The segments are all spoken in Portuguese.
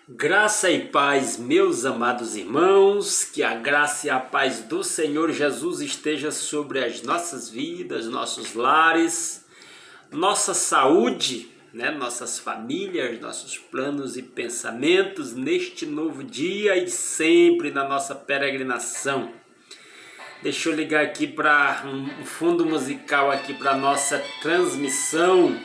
Graça e paz, meus amados irmãos, que a graça e a paz do Senhor Jesus esteja sobre as nossas vidas, nossos lares, nossa saúde, nossas famílias, nossos planos e pensamentos neste novo dia e sempre na nossa peregrinação. Deixa eu ligar aqui para um fundo musical aqui para nossa transmissão.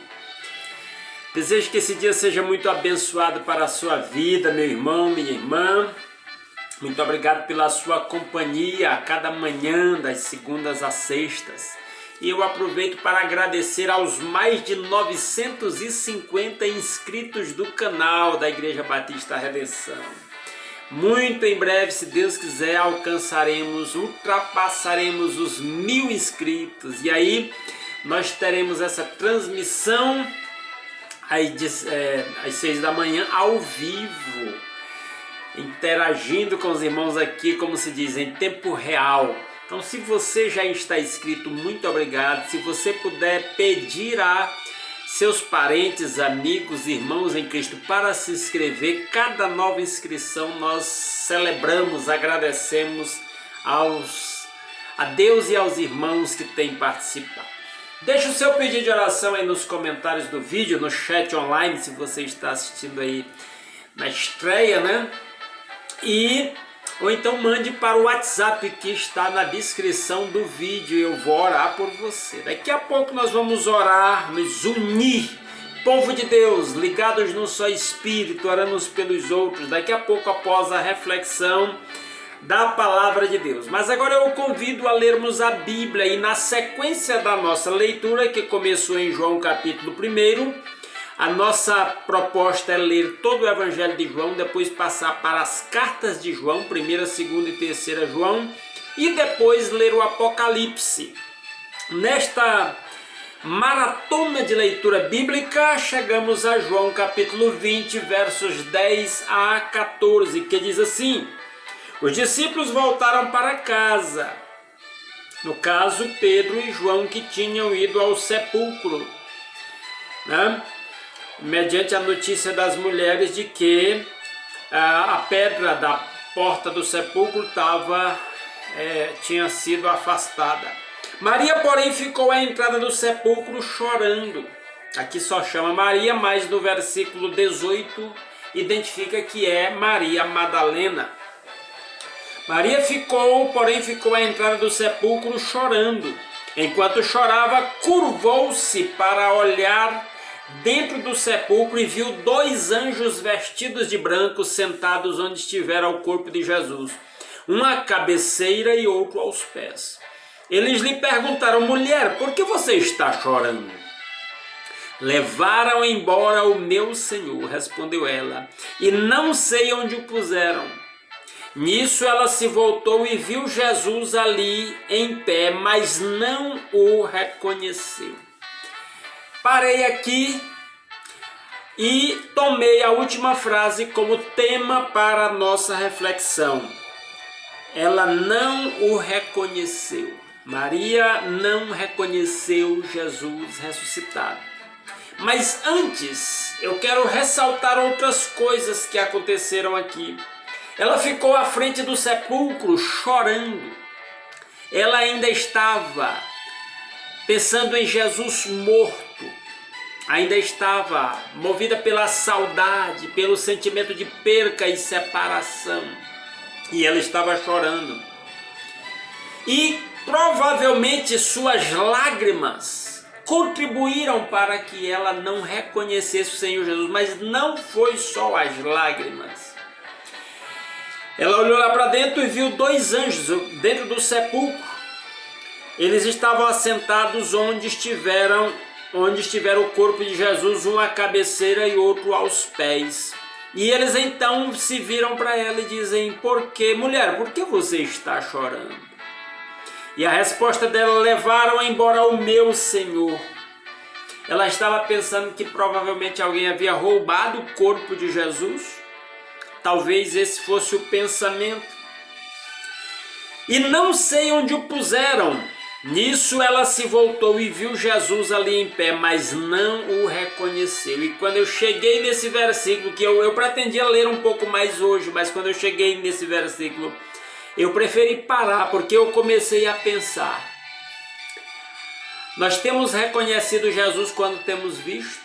Desejo que esse dia seja muito abençoado para a sua vida, meu irmão, minha irmã. Muito obrigado pela sua companhia a cada manhã, das segundas às sextas. E eu aproveito para agradecer aos mais de 950 inscritos do canal da Igreja Batista Redenção. Muito em breve, se Deus quiser, ultrapassaremos os 1000 inscritos. E aí nós teremos essa transmissão às 6 da manhã, ao vivo, interagindo com os irmãos aqui, como se diz, em tempo real. Então, se você já está inscrito, muito obrigado. Se você puder pedir a seus parentes, amigos, irmãos em Cristo para se inscrever, cada nova inscrição nós celebramos, agradecemos a Deus e aos irmãos que têm participado. Deixe o seu pedido de oração aí nos comentários do vídeo, no chat online, se você está assistindo aí na estreia, ou então mande para o WhatsApp que está na descrição do vídeo, eu vou orar por você. Daqui a pouco nós vamos orar, nos unir, povo de Deus, ligados no só Espírito, orando uns pelos outros, daqui a pouco após a reflexão da palavra de Deus. Mas agora eu o convido a lermos a Bíblia e na sequência da nossa leitura, que começou em João capítulo 1, a nossa proposta é ler todo o Evangelho de João, depois passar para as cartas de João, 1ª, 2ª e 3ª João, e depois ler o Apocalipse. Nesta maratona de leitura bíblica, chegamos a João capítulo 20, versos 10 a 14, que diz assim: os discípulos voltaram para casa, no caso Pedro e João, que tinham ido ao sepulcro, mediante a notícia das mulheres de que a pedra da porta do sepulcro tinha sido afastada. Maria, porém, ficou à entrada do sepulcro chorando. Aqui só chama Maria, mas no versículo 18 identifica que é Maria Madalena. Maria ficou à entrada do sepulcro chorando. Enquanto chorava, curvou-se para olhar dentro do sepulcro e viu 2 anjos vestidos de branco sentados onde estivera o corpo de Jesus, um à cabeceira e outro aos pés. Eles lhe perguntaram: mulher, por que você está chorando? Levaram embora o meu Senhor, respondeu ela, e não sei onde o puseram. Nisso ela se voltou e viu Jesus ali em pé, mas não o reconheceu. Parei aqui e tomei a última frase como tema para a nossa reflexão. Ela não o reconheceu. Maria não reconheceu Jesus ressuscitado. Mas antes, eu quero ressaltar outras coisas que aconteceram aqui. Ela ficou à frente do sepulcro chorando. Ela ainda estava pensando em Jesus morto. Ainda estava movida pela saudade, pelo sentimento de perca e separação. E ela estava chorando. E provavelmente suas lágrimas contribuíram para que ela não reconhecesse o Senhor Jesus. Mas não foi só as lágrimas. Ela olhou lá para dentro e viu 2 anjos dentro do sepulcro. Eles estavam assentados onde estivera o corpo de Jesus, um à cabeceira e outro aos pés. E eles então se viram para ela e dizem: mulher, por que você está chorando? E a resposta dela: levaram embora o meu Senhor. Ela estava pensando que provavelmente alguém havia roubado o corpo de Jesus. Talvez esse fosse o pensamento. E não sei onde o puseram. Nisso ela se voltou e viu Jesus ali em pé, mas não o reconheceu. E quando eu cheguei nesse versículo, que eu pretendia ler um pouco mais hoje, mas quando eu cheguei nesse versículo, eu preferi parar, porque eu comecei a pensar. Nós temos reconhecido Jesus quando temos visto.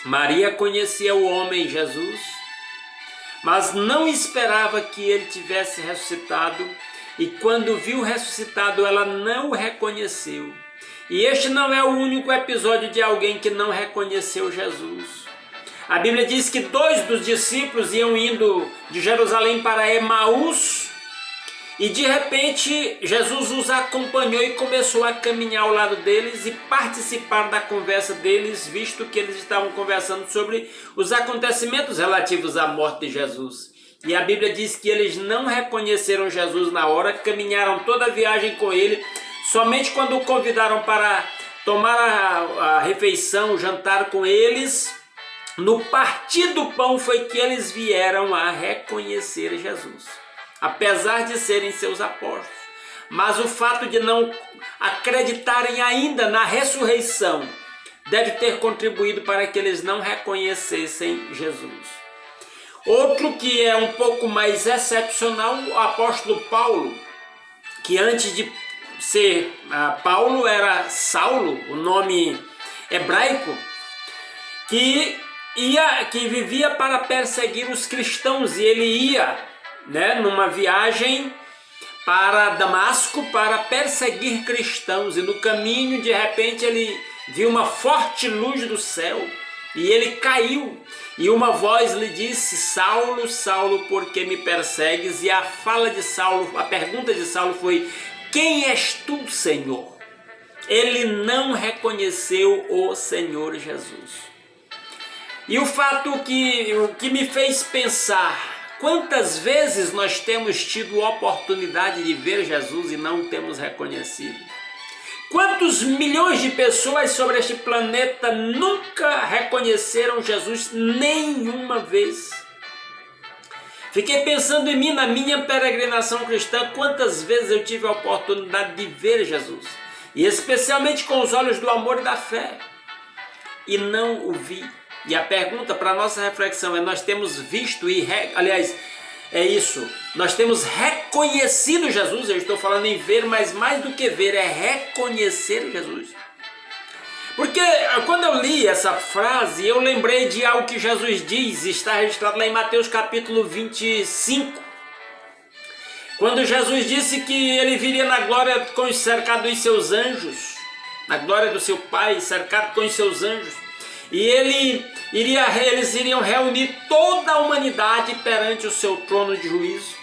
Maria conhecia o homem Jesus, mas não esperava que ele tivesse ressuscitado. E quando viu ressuscitado, ela não o reconheceu. E este não é o único episódio de alguém que não reconheceu Jesus. A Bíblia diz que 2 dos discípulos iam indo de Jerusalém para Emaús, e de repente Jesus os acompanhou e começou a caminhar ao lado deles e participar da conversa deles, visto que eles estavam conversando sobre os acontecimentos relativos à morte de Jesus. E a Bíblia diz que eles não reconheceram Jesus na hora, caminharam toda a viagem com ele, somente quando o convidaram para tomar a refeição, o jantar com eles, no partir do pão foi que eles vieram a reconhecer Jesus, apesar de serem seus apóstolos. Mas o fato de não acreditarem ainda na ressurreição deve ter contribuído para que eles não reconhecessem Jesus. Outro que é um pouco mais excepcional, o apóstolo Paulo, que antes de ser Paulo era Saulo, o nome hebraico, que vivia para perseguir os cristãos, e ele ia, numa viagem para Damasco para perseguir cristãos, e no caminho de repente ele viu uma forte luz do céu e ele caiu, e uma voz lhe disse: Saulo, Saulo, por que me persegues? E a pergunta de Saulo foi: quem és tu, Senhor? Ele não reconheceu o Senhor Jesus. E o fato que me fez pensar, quantas vezes nós temos tido oportunidade de ver Jesus e não temos reconhecido? Quantos milhões de pessoas sobre este planeta nunca reconheceram Jesus nenhuma vez? Fiquei pensando em mim, na minha peregrinação cristã, quantas vezes eu tive a oportunidade de ver Jesus, e especialmente com os olhos do amor e da fé, e não o vi. E a pergunta para a nossa reflexão é: nós temos visto nós temos reconhecido Jesus? Eu estou falando em ver, mas mais do que ver, é reconhecer Jesus. Porque quando eu li essa frase, eu lembrei de algo que Jesus diz, está registrado lá em Mateus capítulo 25. Quando Jesus disse que ele viria na glória cercado dos seus anjos, na glória do seu Pai, cercado com os seus anjos, e eles iriam reunir toda a humanidade perante o seu trono de juízo.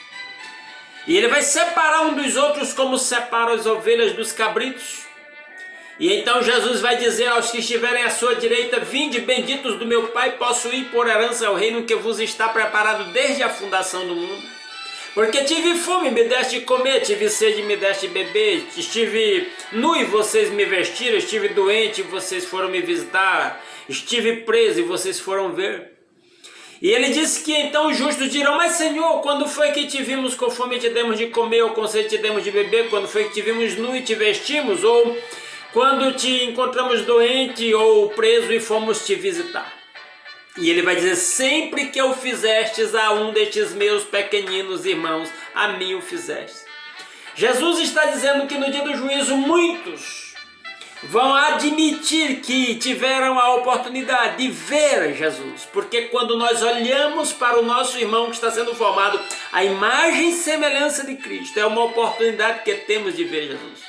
E ele vai separar um dos outros como separa as ovelhas dos cabritos. E então Jesus vai dizer aos que estiverem à sua direita: vinde, benditos do meu Pai, possuí por herança ao reino que vos está preparado desde a fundação do mundo. Porque tive fome, me deste comer, tive sede, me deste beber, estive nu e vocês me vestiram, estive doente e vocês foram me visitar, estive preso e vocês foram ver. E ele disse que então os justos dirão: mas Senhor, quando foi que te vimos com fome e te demos de comer, ou com sede te demos de beber? Quando foi que te vimos nu e te vestimos? Ou quando te encontramos doente ou preso e fomos te visitar? E ele vai dizer: sempre que eu fizestes a um destes meus pequeninos irmãos, a mim o fizeste. Jesus está dizendo que no dia do juízo muitos vão admitir que tiveram a oportunidade de ver Jesus, porque quando nós olhamos para o nosso irmão que está sendo formado à imagem e semelhança de Cristo, é uma oportunidade que temos de ver Jesus.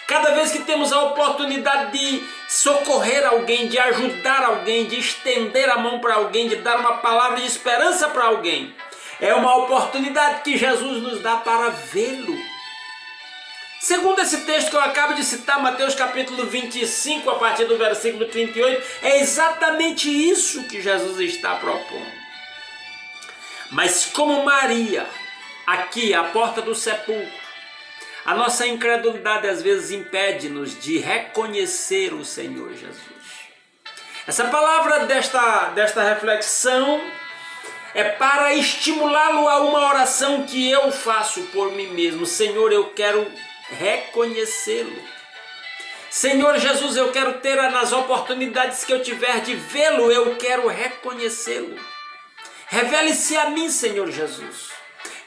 Cada vez que temos a oportunidade de socorrer alguém, de ajudar alguém, de estender a mão para alguém, de dar uma palavra de esperança para alguém, é uma oportunidade que Jesus nos dá para vê-lo. Segundo esse texto que eu acabo de citar, Mateus capítulo 25, a partir do versículo 38, é exatamente isso que Jesus está propondo. Mas como Maria, aqui à porta do sepulcro, a nossa incredulidade às vezes impede-nos de reconhecer o Senhor Jesus. Essa palavra desta reflexão é para estimulá-lo a uma oração que eu faço por mim mesmo. Senhor, eu quero reconhecê-lo. Senhor Jesus, eu quero ter nas oportunidades que eu tiver de vê-lo, eu quero reconhecê-lo. Revele-se a mim, Senhor Jesus.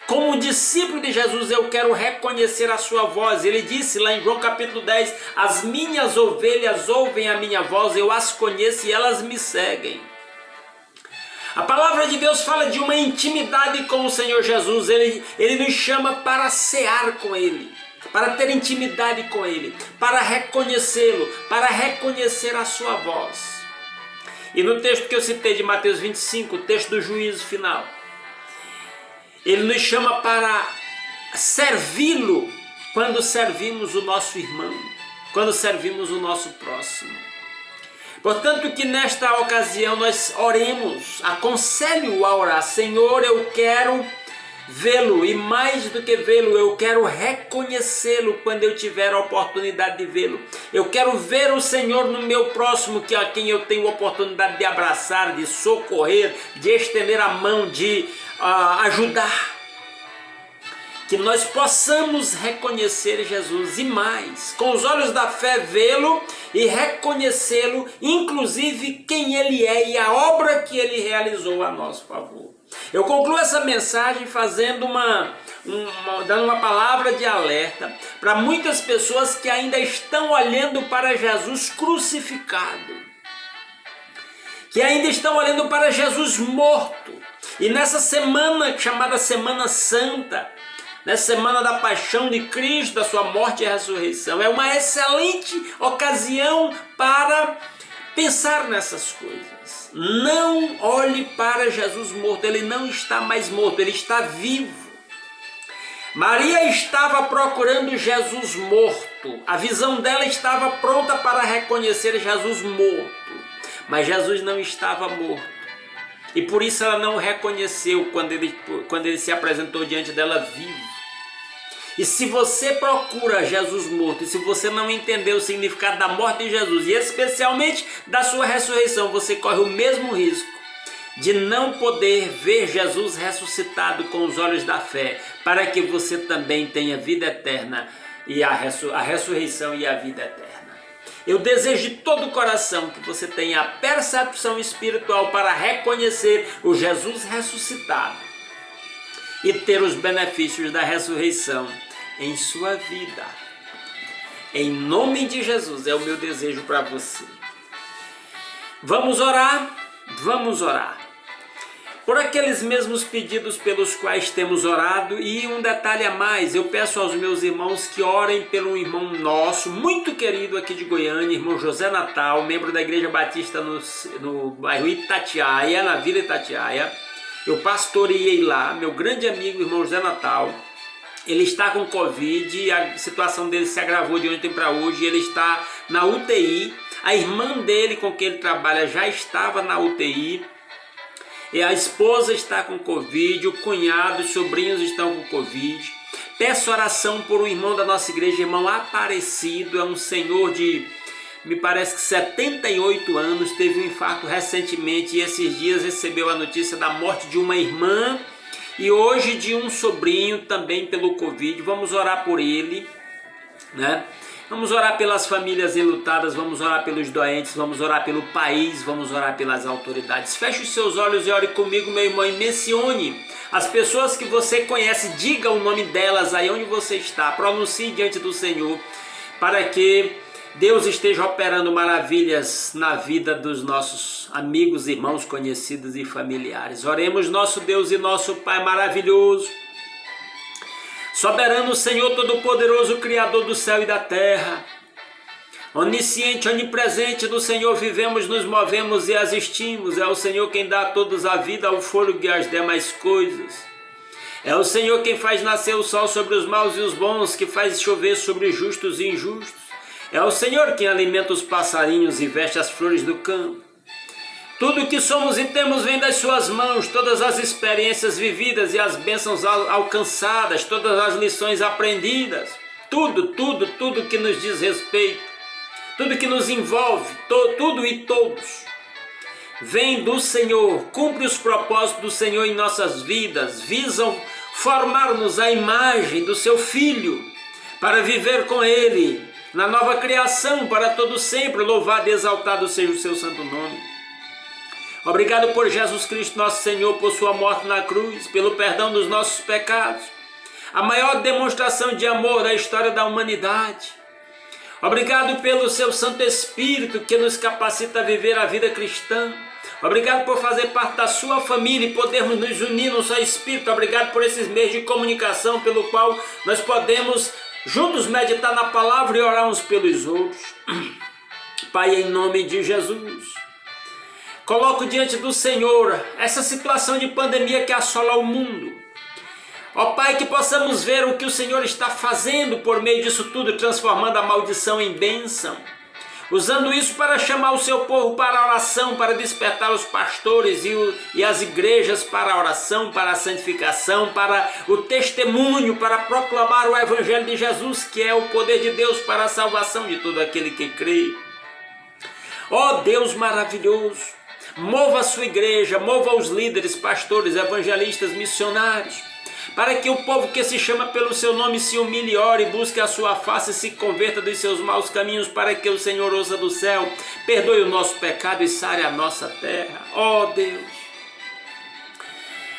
Como discípulo de Jesus, eu quero reconhecer a sua voz. Ele disse lá em João capítulo 10, as minhas ovelhas ouvem a minha voz, eu as conheço e elas me seguem. A palavra de Deus fala de uma intimidade com o Senhor Jesus. Ele nos chama para cear com Ele, para ter intimidade com Ele, para reconhecê-lo, para reconhecer a sua voz. E no texto que eu citei de Mateus 25, o texto do juízo final, Ele nos chama para servi-lo quando servimos o nosso irmão, quando servimos o nosso próximo. Portanto, que nesta ocasião nós oremos, aconselho-o a orar: Senhor, eu quero vê-lo, e mais do que vê-lo, eu quero reconhecê-lo quando eu tiver a oportunidade de vê-lo. Eu quero ver o Senhor no meu próximo, que a quem eu tenho a oportunidade de abraçar, de socorrer, de estender a mão, de ajudar. Que nós possamos reconhecer Jesus e mais, com os olhos da fé, vê-lo e reconhecê-lo, inclusive quem Ele é e a obra que Ele realizou a nosso favor. Eu concluo essa mensagem fazendo dando uma palavra de alerta para muitas pessoas que ainda estão olhando para Jesus crucificado, que ainda estão olhando para Jesus morto. E nessa semana chamada Semana Santa, nessa semana da paixão de Cristo, da sua morte e ressurreição, é uma excelente ocasião para pensar nessas coisas. Não olhe para Jesus morto, Ele não está mais morto, Ele está vivo. Maria estava procurando Jesus morto, a visão dela estava pronta para reconhecer Jesus morto, mas Jesus não estava morto. E por isso ela não o reconheceu quando ele se apresentou diante dela vivo. E se você procura Jesus morto, e se você não entendeu o significado da morte de Jesus, e especialmente da sua ressurreição, você corre o mesmo risco de não poder ver Jesus ressuscitado com os olhos da fé, para que você também tenha vida eterna, e a ressurreição e a vida eterna. Eu desejo de todo o coração que você tenha a percepção espiritual para reconhecer o Jesus ressuscitado e ter os benefícios da ressurreição em sua vida. Em nome de Jesus é o meu desejo para você. Vamos orar? Vamos orar. Por aqueles mesmos pedidos pelos quais temos orado, e um detalhe a mais, eu peço aos meus irmãos que orem pelo irmão nosso, muito querido aqui de Goiânia, irmão José Natal, membro da Igreja Batista no bairro Itatiaia, na Vila Itatiaia. Eu pastoreei lá, meu grande amigo, irmão José Natal. Ele está com Covid, a situação dele se agravou de ontem para hoje, ele está na UTI. A irmã dele com quem ele trabalha já estava na UTI. E a esposa está com Covid, o cunhado, os sobrinhos estão com Covid. Peço oração por um irmão da nossa igreja, irmão Aparecido, é um senhor de, me parece que 78 anos, teve um infarto recentemente e esses dias recebeu a notícia da morte de uma irmã e hoje de um sobrinho também pelo Covid. Vamos orar por ele, né? Vamos orar pelas famílias enlutadas, vamos orar pelos doentes, vamos orar pelo país, vamos orar pelas autoridades. Feche os seus olhos e ore comigo, meu irmão, e mencione as pessoas que você conhece, diga o nome delas aí onde você está, pronuncie diante do Senhor, para que Deus esteja operando maravilhas na vida dos nossos amigos, irmãos, conhecidos e familiares. Oremos, nosso Deus e nosso Pai maravilhoso, soberano Senhor Todo-Poderoso, Criador do céu e da terra, onisciente, onipresente, do Senhor vivemos, nos movemos e existimos. É o Senhor quem dá a todos a vida, o fôlego e as demais coisas. É o Senhor quem faz nascer o sol sobre os maus e os bons, que faz chover sobre os justos e injustos. É o Senhor quem alimenta os passarinhos e veste as flores do campo. Tudo que somos e temos vem das suas mãos, todas as experiências vividas e as bênçãos alcançadas, todas as lições aprendidas, tudo que nos diz respeito, tudo que nos envolve, tudo e todos, vem do Senhor, cumpre os propósitos do Senhor em nossas vidas, visam formar-nos à imagem do seu Filho, para viver com Ele, na nova criação, para todo sempre. Louvado e exaltado seja o seu santo nome. Obrigado por Jesus Cristo, nosso Senhor, por sua morte na cruz, pelo perdão dos nossos pecados, a maior demonstração de amor da história da humanidade. Obrigado pelo seu Santo Espírito que nos capacita a viver a vida cristã. Obrigado por fazer parte da sua família e podermos nos unir no seu Espírito. Obrigado por esses meios de comunicação pelo qual nós podemos juntos meditar na palavra e orar uns pelos outros. Pai, em nome de Jesus, coloco diante do Senhor essa situação de pandemia que assola o mundo. Ó Pai, que possamos ver o que o Senhor está fazendo por meio disso tudo, transformando a maldição em bênção, usando isso para chamar o seu povo para a oração, para despertar os pastores e as igrejas para a oração, para a santificação, para o testemunho, para proclamar o Evangelho de Jesus, que é o poder de Deus para a salvação de todo aquele que crê. Ó Deus maravilhoso, mova a sua igreja, mova os líderes, pastores, evangelistas, missionários, para que o povo que se chama pelo seu nome se humilhe, ore, busque a sua face e se converta dos seus maus caminhos, para que o Senhor ouça do céu, perdoe o nosso pecado e sare a nossa terra. Ó Deus,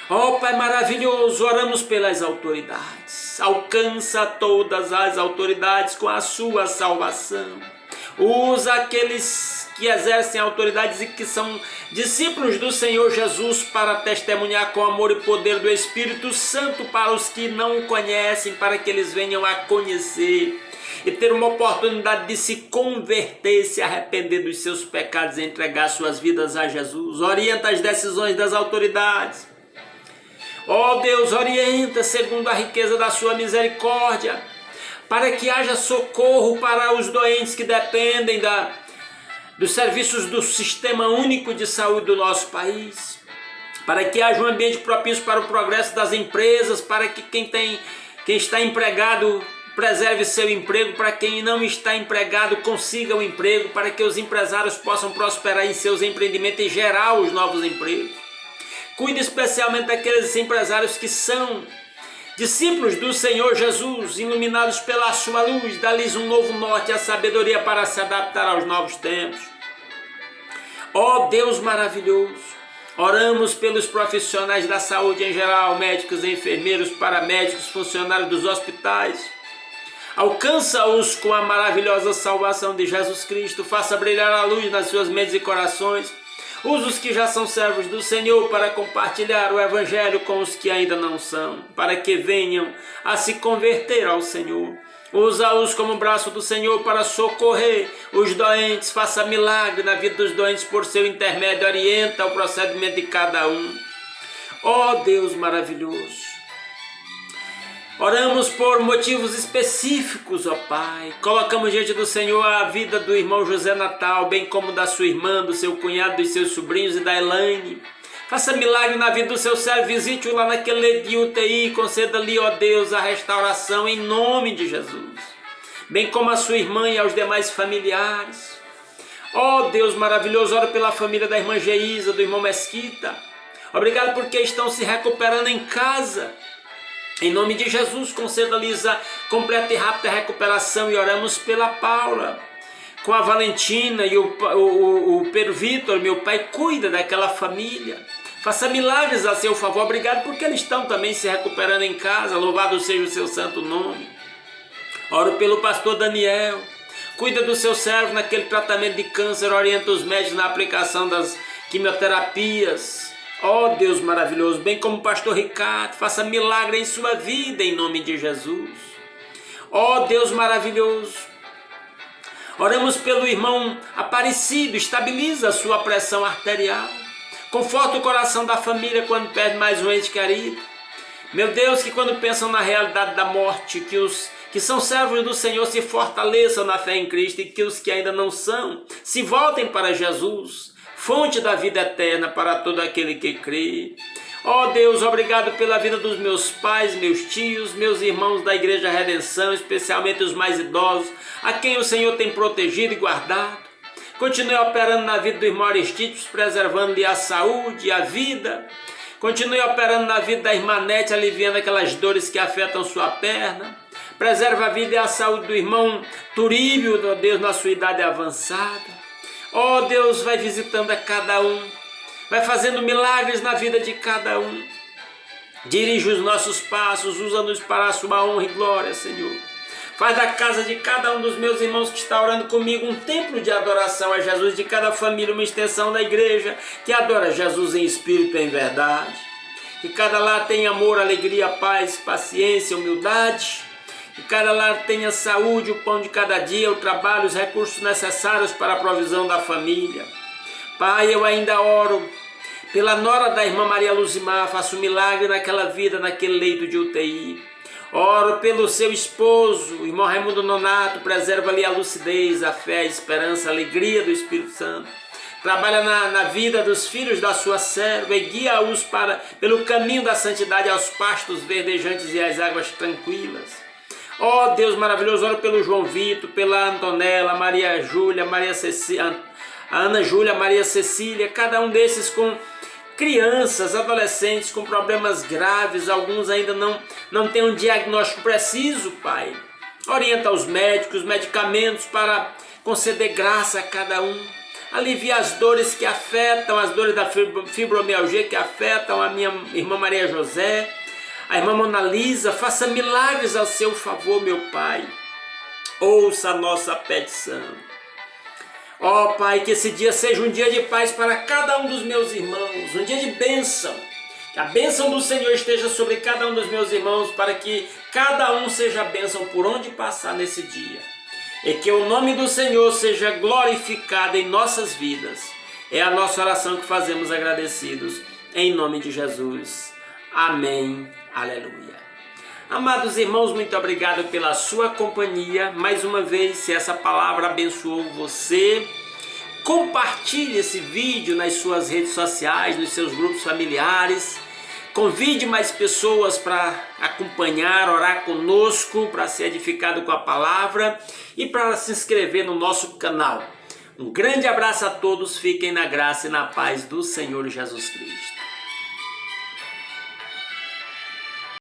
ó Pai maravilhoso, oramos pelas autoridades. Alcança todas as autoridades com a sua salvação. Usa aqueles que exercem autoridades e que são discípulos do Senhor Jesus para testemunhar com amor e poder do Espírito Santo para os que não o conhecem, para que eles venham a conhecer e ter uma oportunidade de se converter, se arrepender dos seus pecados e entregar suas vidas a Jesus. Orienta as decisões das autoridades. Ó Deus, orienta segundo a riqueza da sua misericórdia, para que haja socorro para os doentes que dependem dos serviços do Sistema Único de Saúde do nosso país, para que haja um ambiente propício para o progresso das empresas, para que quem está empregado preserve seu emprego, para quem não está empregado consiga um emprego, para que os empresários possam prosperar em seus empreendimentos e gerar os novos empregos. Cuide especialmente daqueles empresários que são discípulos do Senhor Jesus, iluminados pela sua luz, dá-lhes um novo norte e a sabedoria para se adaptar aos novos tempos. Ó Deus maravilhoso, oramos pelos profissionais da saúde em geral, médicos, enfermeiros, paramédicos, funcionários dos hospitais. Alcança-os com a maravilhosa salvação de Jesus Cristo, faça brilhar a luz nas suas mentes e corações. Usa os que já são servos do Senhor para compartilhar o Evangelho com os que ainda não são, para que venham a se converter ao Senhor. Usa-os como braço do Senhor para socorrer os doentes, faça milagre na vida dos doentes por seu intermédio, orienta o procedimento de cada um. Ó Deus maravilhoso, oramos por motivos específicos, ó Pai. Colocamos diante do Senhor a vida do irmão José Natal, bem como da sua irmã, do seu cunhado, dos seus sobrinhos e da Elaine. Faça milagre na vida do seu servo, visite-o lá naquele leito de UTI, conceda-lhe, ó Deus, a restauração em nome de Jesus. Bem como a sua irmã e aos demais familiares. Ó Deus maravilhoso, oro pela família da irmã Geisa, do irmão Mesquita. Obrigado porque estão se recuperando em casa. Em nome de Jesus, conceda-lhes a completa e rápida recuperação, e oramos pela Paula, com a Valentina e o Pedro Vitor. Meu Pai, cuida daquela família, faça milagres a seu favor. Obrigado porque eles estão também se recuperando em casa, louvado seja o seu santo nome. Oro pelo pastor Daniel, cuida do seu servo naquele tratamento de câncer, orienta os médicos na aplicação das quimioterapias. Ó Deus maravilhoso, bem como o pastor Ricardo, faça milagre em sua vida, em nome de Jesus. Ó Deus maravilhoso, oramos pelo irmão Aparecido, estabiliza a sua pressão arterial, conforta o coração da família quando perde mais um ente querido. Meu Deus, que quando pensam na realidade da morte, que os que são servos do Senhor se fortaleçam na fé em Cristo, e que os que ainda não são se voltem para Jesus, fonte da vida eterna para todo aquele que crê. Ó Deus, obrigado pela vida dos meus pais, meus tios, meus irmãos da Igreja Redenção, especialmente os mais idosos, a quem o Senhor tem protegido e guardado. Continue operando na vida do irmão Aristides, preservando-lhe a saúde e a vida. Continue operando na vida da irmã Nete, aliviando aquelas dores que afetam sua perna. Preserva a vida e a saúde do irmão Turíbio, ó Deus, na sua idade avançada. Ó Deus, vai visitando a cada um, vai fazendo milagres na vida de cada um. Dirige os nossos passos, usa-nos para a sua honra e glória, Senhor. Faz da casa de cada um dos meus irmãos que está orando comigo um templo de adoração a Jesus, de cada família uma extensão da igreja que adora Jesus em espírito e em verdade. Que cada lar tenha amor, alegria, paz, paciência, humildade. Que cada lar tenha saúde, o pão de cada dia, o trabalho, os recursos necessários para a provisão da família. Pai, eu ainda oro pela nora da irmã Maria Luzimar, faça um milagre naquela vida, naquele leito de UTI. Oro pelo seu esposo, o irmão Raimundo Nonato, preserva-lhe a lucidez, a fé, a esperança, a alegria do Espírito Santo. Trabalha na vida dos filhos da sua serva e guia-os pelo caminho da santidade aos pastos verdejantes e às águas tranquilas. Ó Deus maravilhoso, oro pelo João Vitor, pela Antonella, Maria Júlia, Ana Júlia, Maria Cecília, cada um desses com crianças, adolescentes com problemas graves, alguns ainda não têm um diagnóstico preciso, Pai. Orienta os médicos, medicamentos para conceder graça a cada um. Alivia as dores que afetam, as dores da fibromialgia que afetam a minha irmã Maria José, a irmã Mona Lisa. Faça milagres ao seu favor, meu Pai. Ouça a nossa petição. Ó Pai, que esse dia seja um dia de paz para cada um dos meus irmãos, um dia de bênção. Que a bênção do Senhor esteja sobre cada um dos meus irmãos, para que cada um seja bênção por onde passar nesse dia. E que o nome do Senhor seja glorificado em nossas vidas. É a nossa oração que fazemos agradecidos, em nome de Jesus. Amém. Aleluia. Amados irmãos, muito obrigado pela sua companhia. Mais uma vez, se essa palavra abençoou você, compartilhe esse vídeo nas suas redes sociais, nos seus grupos familiares. Convide mais pessoas para acompanhar, orar conosco, para ser edificado com a palavra e para se inscrever no nosso canal. Um grande abraço a todos, fiquem na graça e na paz do Senhor Jesus Cristo.